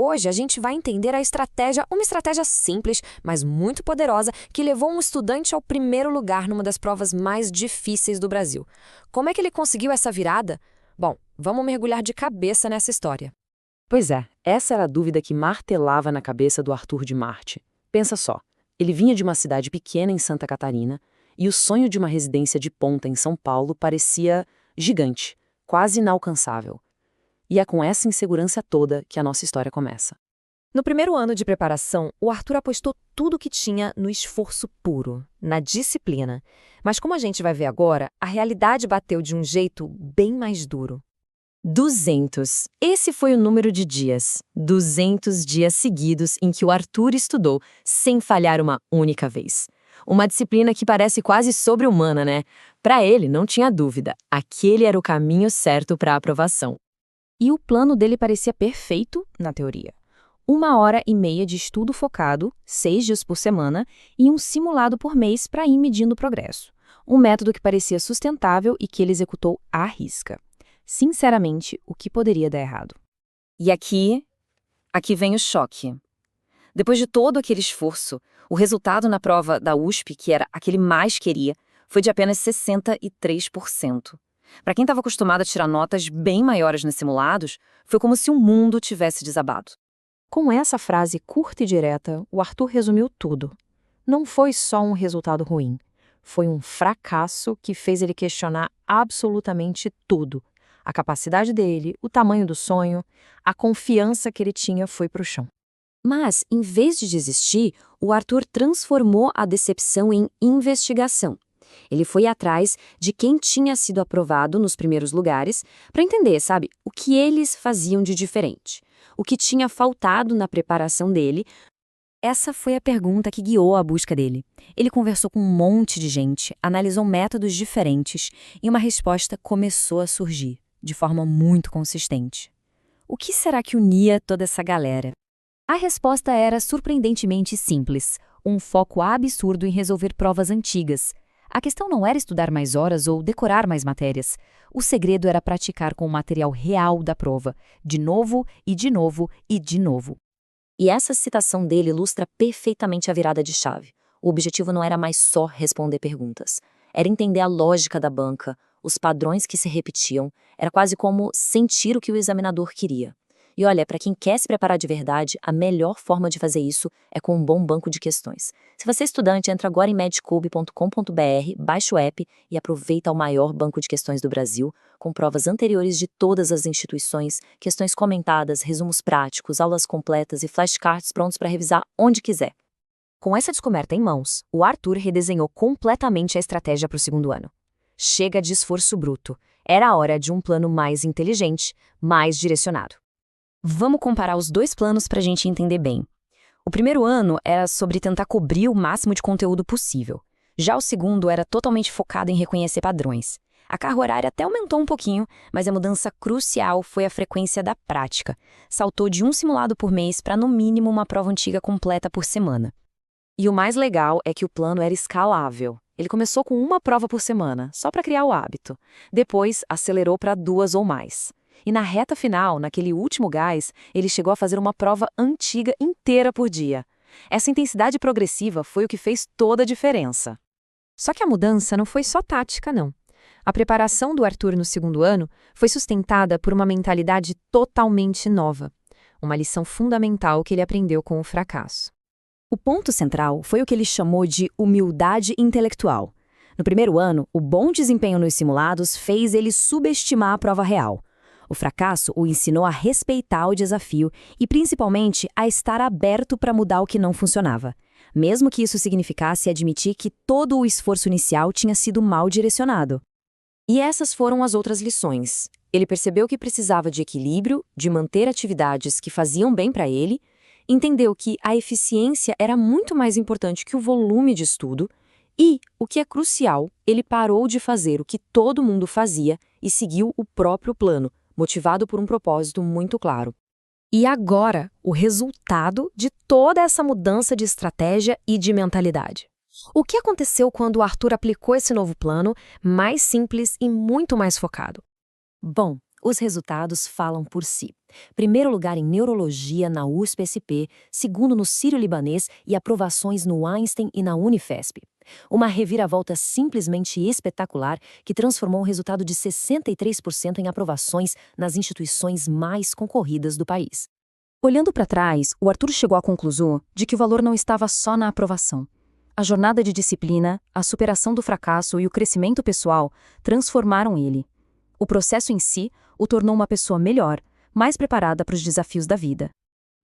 Hoje a gente vai entender a estratégia, uma estratégia simples, mas muito poderosa, que levou um estudante ao primeiro lugar numa das provas mais difíceis do Brasil. Como é que ele conseguiu essa virada? Bom, vamos mergulhar de cabeça nessa história. Pois é, essa era a dúvida que martelava na cabeça do Arthur de Marte. Pensa só, ele vinha de uma cidade pequena em Santa Catarina e o sonho de uma residência de ponta em São Paulo parecia gigante, quase inalcançável. E é com essa insegurança toda que a nossa história começa. No primeiro ano de preparação, o Arthur apostou tudo o que tinha no esforço puro, na disciplina. Mas como a gente vai ver agora, a realidade bateu de um jeito bem mais duro. 200. Esse foi o número de dias. 200 dias seguidos em que o Arthur estudou, sem falhar uma única vez. Uma disciplina que parece quase sobre-humana, né? Para ele, não tinha dúvida, aquele era o caminho certo para a aprovação. E o plano dele parecia perfeito, na teoria. 1h30 de estudo focado, 6 dias por semana, e um simulado por mês para ir medindo o progresso. Um método que parecia sustentável e que ele executou à risca. Sinceramente, o que poderia dar errado? E aqui vem o choque. Depois de todo aquele esforço, o resultado na prova da USP, que era a que ele mais queria, foi de apenas 63%. Para quem estava acostumado a tirar notas bem maiores nos simulados, foi como se o mundo tivesse desabado. Com essa frase curta e direta, o Arthur resumiu tudo. Não foi só um resultado ruim. Foi um fracasso que fez ele questionar absolutamente tudo. A capacidade dele, o tamanho do sonho, a confiança que ele tinha foi para o chão. Mas, em vez de desistir, o Arthur transformou a decepção em investigação. Ele foi atrás de quem tinha sido aprovado nos primeiros lugares para entender, sabe, o que eles faziam de diferente, o que tinha faltado na preparação dele. Essa foi a pergunta que guiou a busca dele. Ele conversou com um monte de gente, analisou métodos diferentes e uma resposta começou a surgir, de forma muito consistente. O que será que unia toda essa galera? A resposta era surpreendentemente simples, um foco absurdo em resolver provas antigas. A questão não era estudar mais horas ou decorar mais matérias. O segredo era praticar com o material real da prova, de novo e de novo e de novo. E essa citação dele ilustra perfeitamente a virada de chave. O objetivo não era mais só responder perguntas. Era entender a lógica da banca, os padrões que se repetiam. Era quase como sentir o que o examinador queria. E olha, para quem quer se preparar de verdade, a melhor forma de fazer isso é com um bom banco de questões. Se você é estudante, entra agora em medcube.com.br, baixa o app e aproveita o maior banco de questões do Brasil, com provas anteriores de todas as instituições, questões comentadas, resumos práticos, aulas completas e flashcards prontos para revisar onde quiser. Com essa descoberta em mãos, o Arthur redesenhou completamente a estratégia para o segundo ano. Chega de esforço bruto. Era a hora de um plano mais inteligente, mais direcionado. Vamos comparar os dois planos para a gente entender bem. O primeiro ano era sobre tentar cobrir o máximo de conteúdo possível. Já o segundo era totalmente focado em reconhecer padrões. A carga horária até aumentou um pouquinho, mas a mudança crucial foi a frequência da prática. Saltou de um simulado por mês para, no mínimo, uma prova antiga completa por semana. E o mais legal é que o plano era escalável. Ele começou com uma prova por semana, só para criar o hábito. Depois, acelerou para 2 ou mais. E na reta final, naquele último gás, ele chegou a fazer uma prova antiga inteira por dia. Essa intensidade progressiva foi o que fez toda a diferença. Só que a mudança não foi só tática, não. A preparação do Arthur no segundo ano foi sustentada por uma mentalidade totalmente nova. Uma lição fundamental que ele aprendeu com o fracasso. O ponto central foi o que ele chamou de humildade intelectual. No primeiro ano, o bom desempenho nos simulados fez ele subestimar a prova real. O fracasso o ensinou a respeitar o desafio e, principalmente, a estar aberto para mudar o que não funcionava, mesmo que isso significasse admitir que todo o esforço inicial tinha sido mal direcionado. E essas foram as outras lições. Ele percebeu que precisava de equilíbrio, de manter atividades que faziam bem para ele, entendeu que a eficiência era muito mais importante que o volume de estudo e, o que é crucial, ele parou de fazer o que todo mundo fazia e seguiu o próprio plano, motivado por um propósito muito claro. E agora, o resultado de toda essa mudança de estratégia e de mentalidade. O que aconteceu quando o Arthur aplicou esse novo plano, mais simples e muito mais focado? Bom, Os resultados falam por si. Primeiro lugar em neurologia na USP-SP, segundo no Sírio-Libanês e aprovações no Einstein e na Unifesp. Uma reviravolta simplesmente espetacular que transformou o resultado de 63% em aprovações nas instituições mais concorridas do país. Olhando para trás, o Arthur chegou à conclusão de que o valor não estava só na aprovação. A jornada de disciplina, a superação do fracasso e o crescimento pessoal transformaram ele. O processo em si o tornou uma pessoa melhor, mais preparada para os desafios da vida.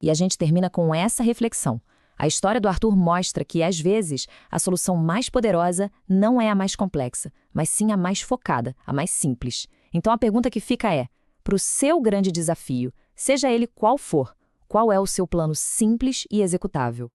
E a gente termina com essa reflexão. A história do Arthur mostra que, às vezes, a solução mais poderosa não é a mais complexa, mas sim a mais focada, a mais simples. Então a pergunta que fica é, para o seu grande desafio, seja ele qual for, qual é o seu plano simples e executável?